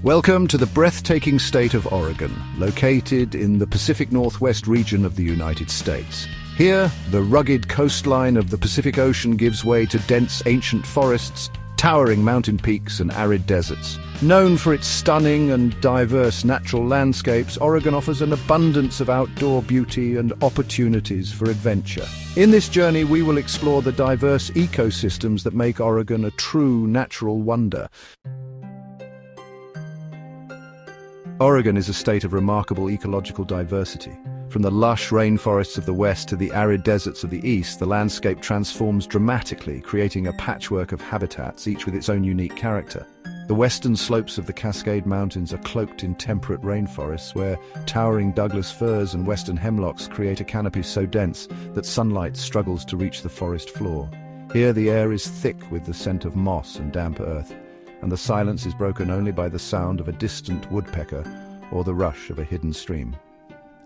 Welcome to the breathtaking state of Oregon, located in the Pacific Northwest region of the United States. Here, the rugged coastline of the Pacific Ocean gives way to dense ancient forests, towering mountain peaks and arid deserts. Known for its stunning and diverse natural landscapes, Oregon offers an abundance of outdoor beauty and opportunities for adventure. In this journey, we will explore the diverse ecosystems that make Oregon a true natural wonder. Oregon is a state of remarkable ecological diversity. From the lush rainforests of the west to the arid deserts of the east, the landscape transforms dramatically, creating a patchwork of habitats, each with its own unique character. The western slopes of the Cascade Mountains are cloaked in temperate rainforests, where towering Douglas firs and western hemlocks create a canopy so dense that sunlight struggles to reach the forest floor. Here the air is thick with the scent of moss and damp earth, and the silence is broken only by the sound of a distant woodpecker or the rush of a hidden stream.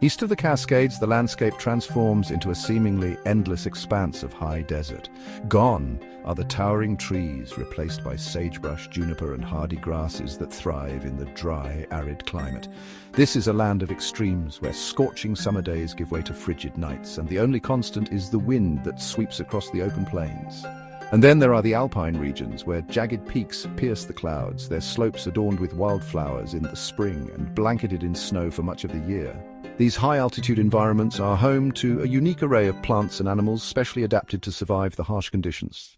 East of the Cascades, the landscape transforms into a seemingly endless expanse of high desert. Gone are the towering trees, replaced by sagebrush, juniper, and hardy grasses that thrive in the dry, arid climate. This is a land of extremes, where scorching summer days give way to frigid nights, and the only constant is the wind that sweeps across the open plains. And then there are the alpine regions, where jagged peaks pierce the clouds, their slopes adorned with wildflowers in the spring and blanketed in snow for much of the year. These high-altitude environments are home to a unique array of plants and animals specially adapted to survive the harsh conditions.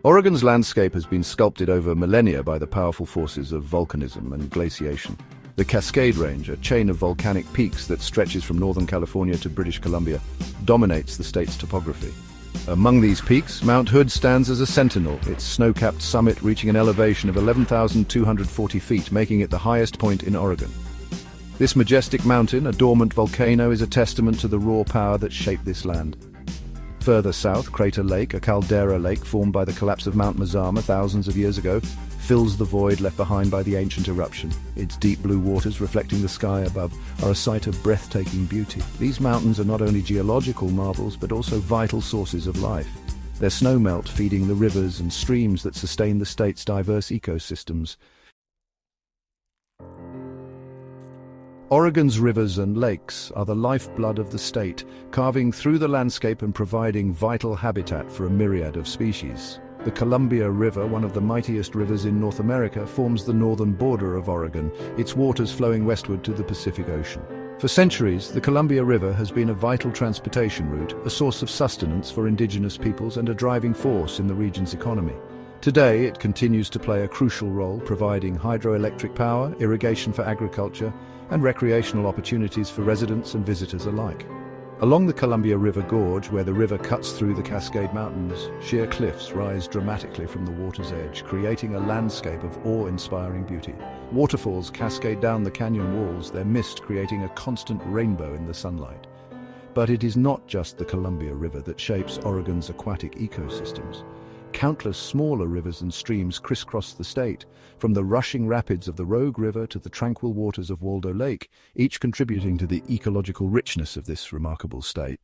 Oregon's landscape has been sculpted over millennia by the powerful forces of volcanism and glaciation. The Cascade Range, a chain of volcanic peaks that stretches from northern California to British Columbia, dominates the state's topography. Among these peaks, Mount Hood stands as a sentinel, its snow-capped summit reaching an elevation of 11,240 feet, making it the highest point in Oregon. This majestic mountain, a dormant volcano, is a testament to the raw power that shaped this land. Further south, Crater Lake, a caldera lake formed by the collapse of Mount Mazama thousands of years ago, fills the void left behind by the ancient eruption. Its deep blue waters, reflecting the sky above, are a sight of breathtaking beauty. These mountains are not only geological marvels, but also vital sources of life. Their snowmelt feeding the rivers and streams that sustain the state's diverse ecosystems. Oregon's rivers and lakes are the lifeblood of the state, carving through the landscape and providing vital habitat for a myriad of species. The Columbia River, one of the mightiest rivers in North America, forms the northern border of Oregon, its waters flowing westward to the Pacific Ocean. For centuries, the Columbia River has been a vital transportation route, a source of sustenance for indigenous peoples and a driving force in the region's economy. Today, it continues to play a crucial role, providing hydroelectric power, irrigation for agriculture, and recreational opportunities for residents and visitors alike. Along the Columbia River Gorge, where the river cuts through the Cascade Mountains, sheer cliffs rise dramatically from the water's edge, creating a landscape of awe-inspiring beauty. Waterfalls cascade down the canyon walls, their mist creating a constant rainbow in the sunlight. But it is not just the Columbia River that shapes Oregon's aquatic ecosystems. Countless smaller rivers and streams crisscross the state, from the rushing rapids of the Rogue River to the tranquil waters of Waldo Lake, each contributing to the ecological richness of this remarkable state.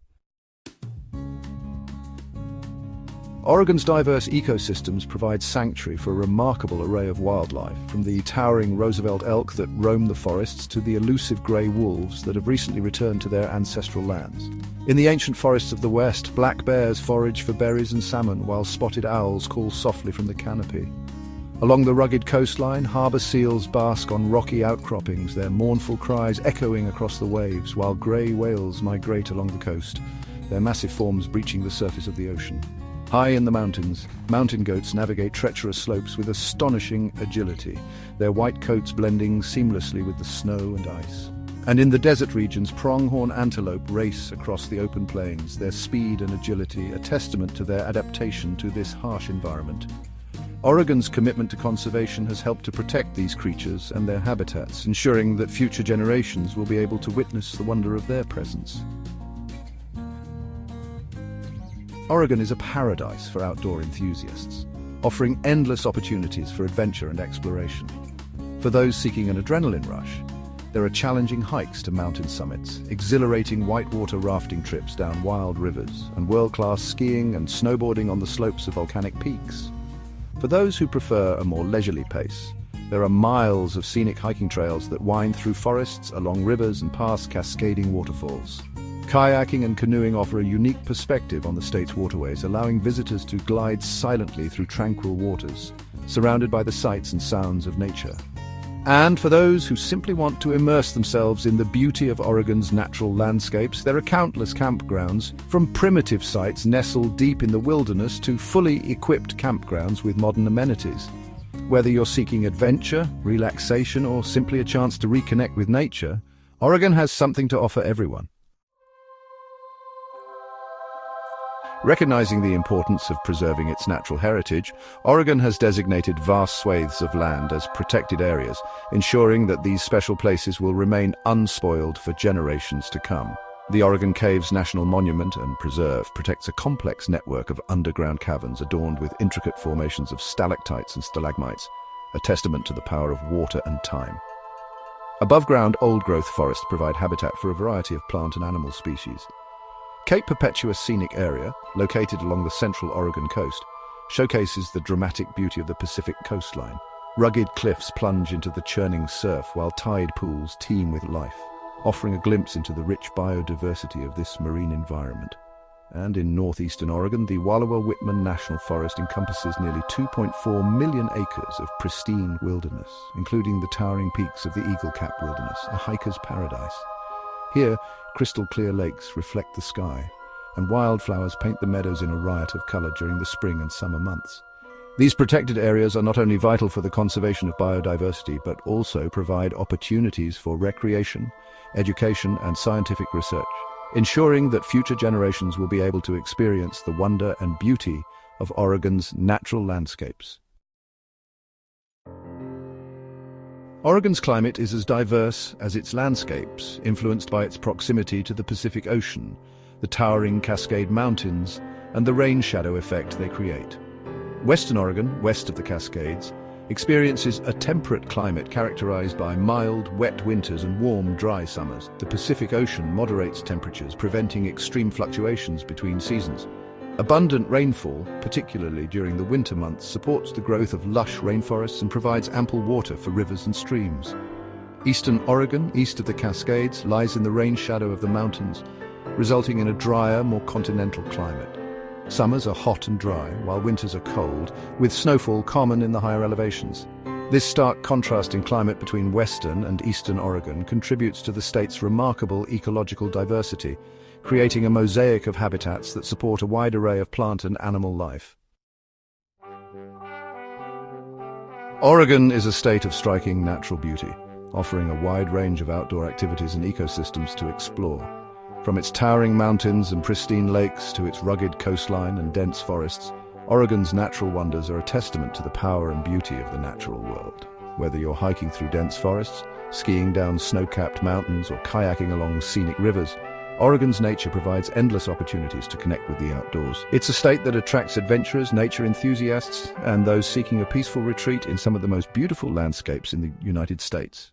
Oregon's diverse ecosystems provide sanctuary for a remarkable array of wildlife, from the towering Roosevelt elk that roam the forests to the elusive grey wolves that have recently returned to their ancestral lands. In the ancient forests of the west, black bears forage for berries and salmon, while spotted owls call softly from the canopy. Along the rugged coastline, harbour seals bask on rocky outcroppings, their mournful cries echoing across the waves, while grey whales migrate along the coast, their massive forms breaching the surface of the ocean. High in the mountains, mountain goats navigate treacherous slopes with astonishing agility, their white coats blending seamlessly with the snow and ice. And in the desert regions, pronghorn antelope race across the open plains, their speed and agility a testament to their adaptation to this harsh environment. Oregon's commitment to conservation has helped to protect these creatures and their habitats, ensuring that future generations will be able to witness the wonder of their presence. Oregon is a paradise for outdoor enthusiasts, offering endless opportunities for adventure and exploration. For those seeking an adrenaline rush, there are challenging hikes to mountain summits, exhilarating whitewater rafting trips down wild rivers, and world-class skiing and snowboarding on the slopes of volcanic peaks. For those who prefer a more leisurely pace, there are miles of scenic hiking trails that wind through forests, along rivers and past cascading waterfalls. Kayaking and canoeing offer a unique perspective on the state's waterways, allowing visitors to glide silently through tranquil waters, surrounded by the sights and sounds of nature. And for those who simply want to immerse themselves in the beauty of Oregon's natural landscapes, there are countless campgrounds, from primitive sites nestled deep in the wilderness to fully equipped campgrounds with modern amenities. Whether you're seeking adventure, relaxation, or simply a chance to reconnect with nature, Oregon has something to offer everyone. Recognizing the importance of preserving its natural heritage, Oregon has designated vast swathes of land as protected areas, ensuring that these special places will remain unspoiled for generations to come. The Oregon Caves National Monument and Preserve protects a complex network of underground caverns adorned with intricate formations of stalactites and stalagmites, a testament to the power of water and time. Above-ground old-growth forests provide habitat for a variety of plant and animal species. Cape Perpetua's scenic area, located along the central Oregon coast, showcases the dramatic beauty of the Pacific coastline. Rugged cliffs plunge into the churning surf while tide pools teem with life, offering a glimpse into the rich biodiversity of this marine environment. And in northeastern Oregon, the Wallowa-Whitman National Forest encompasses nearly 2.4 million acres of pristine wilderness, including the towering peaks of the Eagle Cap Wilderness, a hiker's paradise. Here, crystal-clear lakes reflect the sky, and wildflowers paint the meadows in a riot of color during the spring and summer months. These protected areas are not only vital for the conservation of biodiversity, but also provide opportunities for recreation, education, and scientific research, ensuring that future generations will be able to experience the wonder and beauty of Oregon's natural landscapes. Oregon's climate is as diverse as its landscapes, influenced by its proximity to the Pacific Ocean, the towering Cascade Mountains, and the rain shadow effect they create. Western Oregon, west of the Cascades, experiences a temperate climate characterized by mild, wet winters and warm, dry summers. The Pacific Ocean moderates temperatures, preventing extreme fluctuations between seasons. Abundant rainfall, particularly during the winter months, supports the growth of lush rainforests and provides ample water for rivers and streams. Eastern Oregon, east of the Cascades, lies in the rain shadow of the mountains, resulting in a drier, more continental climate. Summers are hot and dry, while winters are cold, with snowfall common in the higher elevations. This stark contrast in climate between western and eastern Oregon contributes to the state's remarkable ecological diversity, creating a mosaic of habitats that support a wide array of plant and animal life. Oregon is a state of striking natural beauty, offering a wide range of outdoor activities and ecosystems to explore. From its towering mountains and pristine lakes to its rugged coastline and dense forests, Oregon's natural wonders are a testament to the power and beauty of the natural world. Whether you're hiking through dense forests, skiing down snow-capped mountains, or kayaking along scenic rivers, Oregon's nature provides endless opportunities to connect with the outdoors. It's a state that attracts adventurers, nature enthusiasts, and those seeking a peaceful retreat in some of the most beautiful landscapes in the United States.